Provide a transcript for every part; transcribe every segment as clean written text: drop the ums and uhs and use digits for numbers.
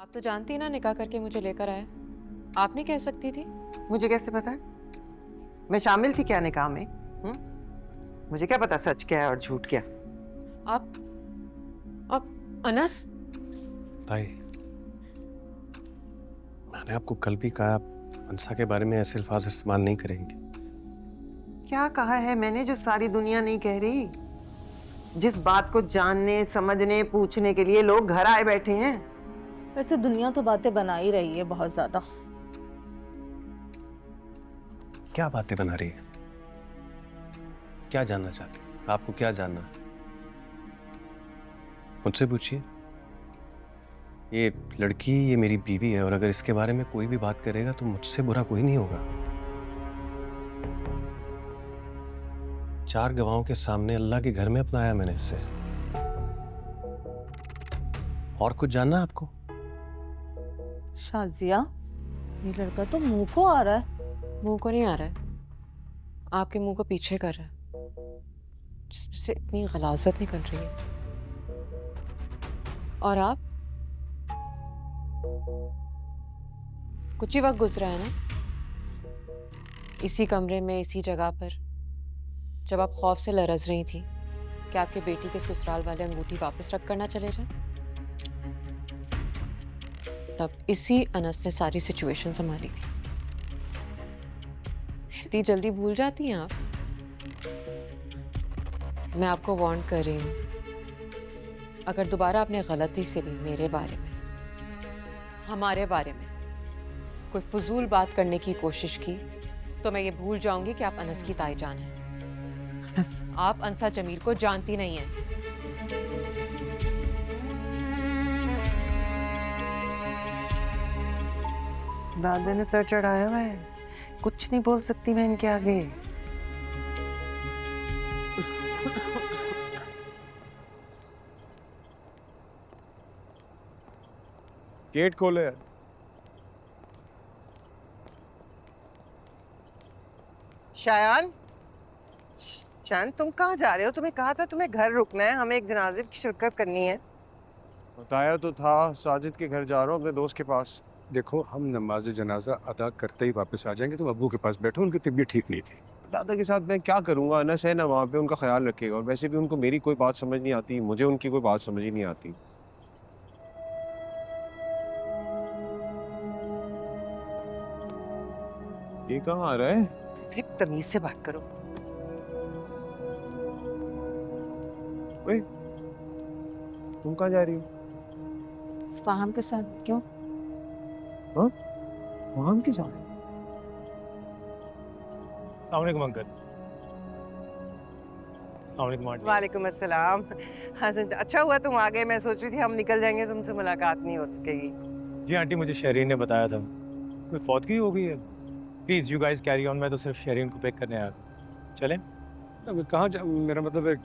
आप तो जानती ना निकाह करके मुझे लेकर आए। आप नहीं कह सकती थी? मुझे कैसे पता? मैं शामिल थी क्या निकाह में? मुझे क्या पता सच क्या है और झूठ क्या? आप अनस। ताई, मैंने आपको कल भी कहा आप अंसा के बारे में ऐसे अल्फाज इस्तेमाल नहीं करेंगे। क्या कहा है मैंने जो सारी दुनिया नहीं कह रही? जिस बात को जानने, समझने, पूछने के लिए लोग घर आए बैठे हैं। वैसे दुनिया तो बातें बना ही रही है बहुत ज्यादा। क्या बातें बना रही है? क्या जानना चाहते हैं? आपको क्या जानना है? मुझसे पूछिए। ये लड़की ये मेरी बीवी है और अगर इसके बारे में कोई भी बात करेगा तो मुझसे बुरा कोई नहीं होगा। 4 गवाहों के सामने अल्लाह के घर में अपनाया मैंने इससे। और कुछ जानना है आपको? शाजिया, ये लड़का तो मुंह को आ रहा है। मुंह को नहीं आ रहा है, आपके मुंह को पीछे कर रहा है, जिसमें से इतनी गलाजत निकल रही है। और आप कुछ ही वक्त गुजरा है ना इसी कमरे में, इसी जगह पर, जब आप खौफ से लरज रही थी कि आपके बेटी के ससुराल वाले अंगूठी वापस रद्द करना चले जाएं। तब इसी अनस ने सारी सिचुएशन संभाली थी। इतनी जल्दी भूल जाती हैं आप? मैं आपको वार्न कर रही हूँ, अगर दोबारा आपने गलती से भी मेरे बारे में, हमारे बारे में कोई फजूल बात करने की कोशिश की तो मैं ये भूल जाऊंगी कि आप अनस की ताई जान हैं। आप अंसा जमील को जानती नहीं हैं। दादा ने सर चढ़ाया हुआ है, कुछ नहीं बोल सकती मैं इनके आगे। गेट खोलो यार। शायान, शायान तुम कहाँ जा रहे हो? तुम्हें कहा था तुम्हें घर रुकना है, हमें एक जनाजे की शिरकत करनी है। बताया तो था, साजिद के घर जा रहा हूँ अपने दोस्त के पास। देखो, हम नमाज जनाजा अदा करते ही वापस आ जाएंगे। तुम अब्बू के पास बैठो, उनकी तबीयत ठीक नहीं थी। दादा के साथ मैं क्या करूँगा? अनस है ना वहाँ पे, उनका ख्याल रखेगा। और वैसे भी उनको मेरी कोई बात समझ नहीं आती, मुझे उनकी कोई बात समझ ही नहीं आती। ये कहाँ आ रहा है? अरे तमीज से बात करो। ओए, तुम कहाँ जा रही हो? फाहम के साथ। क्यों? हाँ, वहाँ के साथ? अस्सलाम वालेकुम अंकल। अस्सलाम वालेकुम आंटी। वालेकुम अस्सलाम। हाँ, अच्छा हुआ तुम आ गए। मैं सोच रही थी हम निकल जाएंगे, तुमसे मुलाकात नहीं हो सकेगी। जी आंटी, मुझे शरीन ने बताया था कोई फौतगी हो गई है। Please you guys carry on, मैं तो सिर्फ शरीन को पिक करने आया था। चलें? अब कहाँ जा, मेरा मतलब है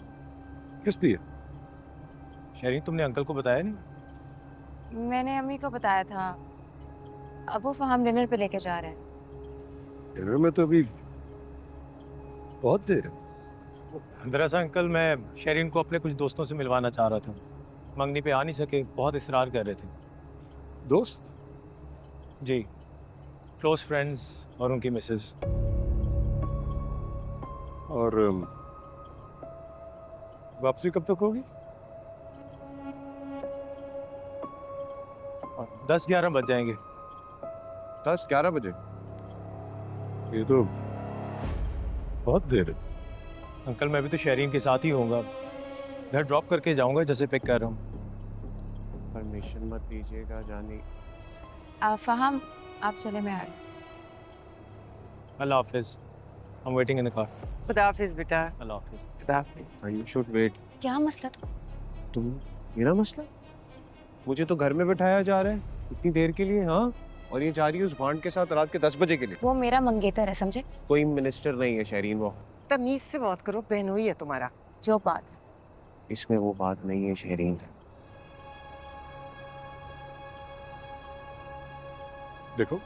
किस लिए? शरीन, तुमने अंकल को बताया नहीं? मैंने अम्मी को बताया था, अबू फहाम डिनर पे लेके जा रहे हैं। डिनर में तो अभी बहुत देर है। दरअसल अंकल, मैं शरीन को अपने कुछ दोस्तों से मिलवाना चाह रहा था। मंगनी पे आ नहीं सके, बहुत इसरार कर रहे थे। दोस्त? जी, क्लोज फ्रेंड्स और उनकी मिसेस। और वापसी कब तक होगी? 10-11 बज जाएंगे। 10-11 बजे? ये तो बहुत देर है। अंकल, मैं भी तो शरीन के साथ ही होऊंगा, घर ड्रॉप करके जाऊंगा जैसे पिक कर रहा हूँ। परमिशन मत दीजिएगा जाने। फहाम, आप चले, मैं आ रही हूँ। अल्लाह हाफिज़। I am waiting in the car. खुदा हाफिज बेटा। अल्लाह हाफिज़। खुदा हाफिज। You should wait. क्या मसला था? तुम, मेरा मसला? मुझे तो घर में बैठाया जा रहा है इतनी देर के लिए, हाँ? और ये जा रही है उस भांड के साथ रात के 10 बजे के लिए। वो मेरा मंगेतर है, समझे? कोई मिनिस्टर नहीं है शरीन, वो। तमीज से बात करो, बहनोई है तुम्हारा। जो बात है। इसमें वो बात नहीं है शरीन। देखो,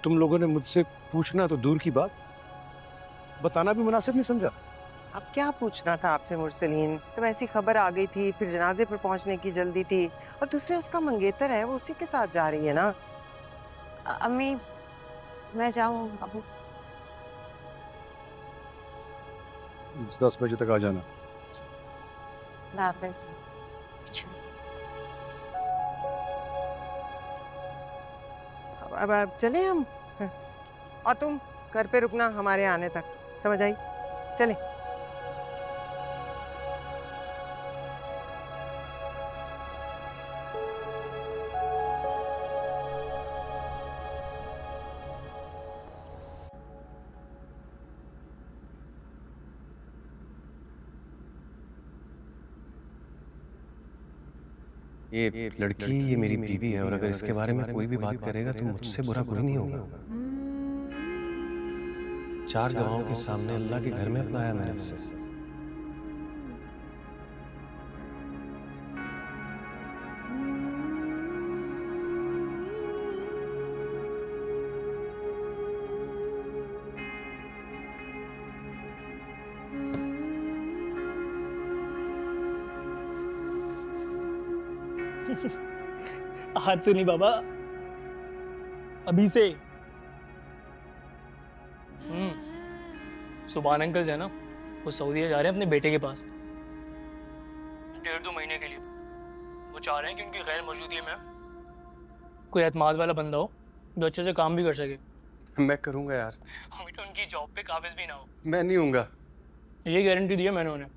तुम लोगों ने मुझसे पूछना तो दूर की बात, बताना भी मुनासिब नहीं समझा। अब क्या पूछना था आपसे मुरसलीन? तो ऐसी खबर आ गई थी, फिर जनाजे पर पहुंचने की जल्दी थी, और दूसरे उसका मंगेतर है, वो उसी के साथ जा रही है ना। अम्मी मैं जाऊँ अबू? 10 बजे तक आ जाना। अल्लाह हाफिज़। अब चले हम, और तुम घर पे रुकना हमारे आने तक, समझ आई? चले। ये लड़की ये मेरी बीवी है और अगर इसके बारे में कोई भी बात करेगा तो मुझसे बुरा कोई नहीं होगा। 4 गवाहों के सामने अल्लाह के घर में अपनाया मैंने इसे। आज से नहीं बाबा, अभी से। सुभान अंकल जो है ना, वो सऊदीया जा रहे हैं अपने बेटे के पास 1.5-2 महीने के लिए। वो चाह रहे हैं कि उनकी गैर मौजूदगी में कोई एतमाद वाला बंदा हो जो अच्छे से काम भी कर सके। मैं करूंगा यार। बेटा उनकी जॉब पे काबिज भी ना हो। मैं नहीं हूँगा। ये गारंटी दी है मैंने उन्हें।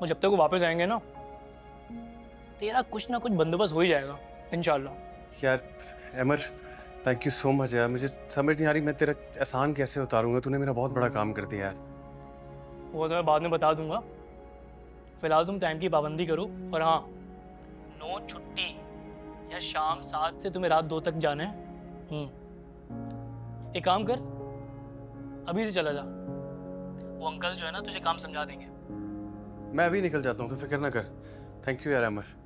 और जब तक वो वापस आएंगे ना, तेरा कुछ ना कुछ बंदोबस्त हो ही जाएगा इंशाल्लाह। यार अमर, थैंक यू सो मच यार। मुझे समझ नहीं आ रही मैं तेरा एहसान कैसे उतारूंगा। तूने मेरा बहुत बड़ा काम कर दिया यार। वो तो मैं बाद में बता दूंगा। फिलहाल तुम टाइम की पाबंदी करो, और हाँ, नो छुट्टी या शाम 7 से तुम्हें रात 2 तक जाना है। एक काम कर, अभी से चला जा। वो अंकल जो है ना तुझे काम समझा देंगे। मैं अभी निकल जाता हूँ, तो फिक्र ना कर। थैंक यू यार अमर।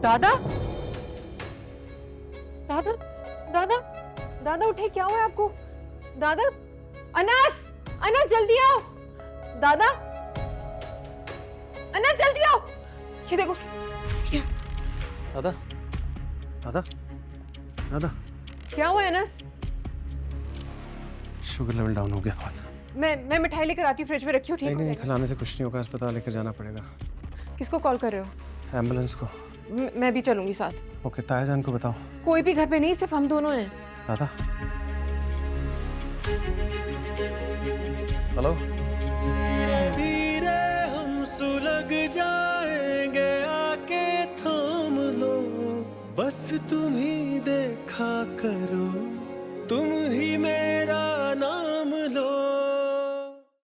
दादा, दादा, दादा, दादा उठे, क्या हुआ आपको? दादा, अनस, अनस जल्दी आओ। दादा, अनस जल्दी आओ। ये देखो। दादा, दादा, दादा, क्या हुआ अनस? शुगर लेवल डाउन हो गया बहुत। मैं मिठाई लेकर आती हूँ, फ्रिज में रखी हो, ठीक नहीं हो नहीं, जाएगा। खिलाने से कुछ नहीं होगा, अस्पताल लेकर जाना पड़ेगा। किसको कॉल कर रहे हो? एम्बुलेंस को। मैं भी चलूंगी साथ। ओके, ताया जान को बताओ। कोई भी घर पे नहीं, सिर्फ हम दोनों हैं। दादा, हेलो। धीरे हम सुलग जाएंगे, आके थाम लो, बस तुम ही देखा करो, तुम ही मेरा नाम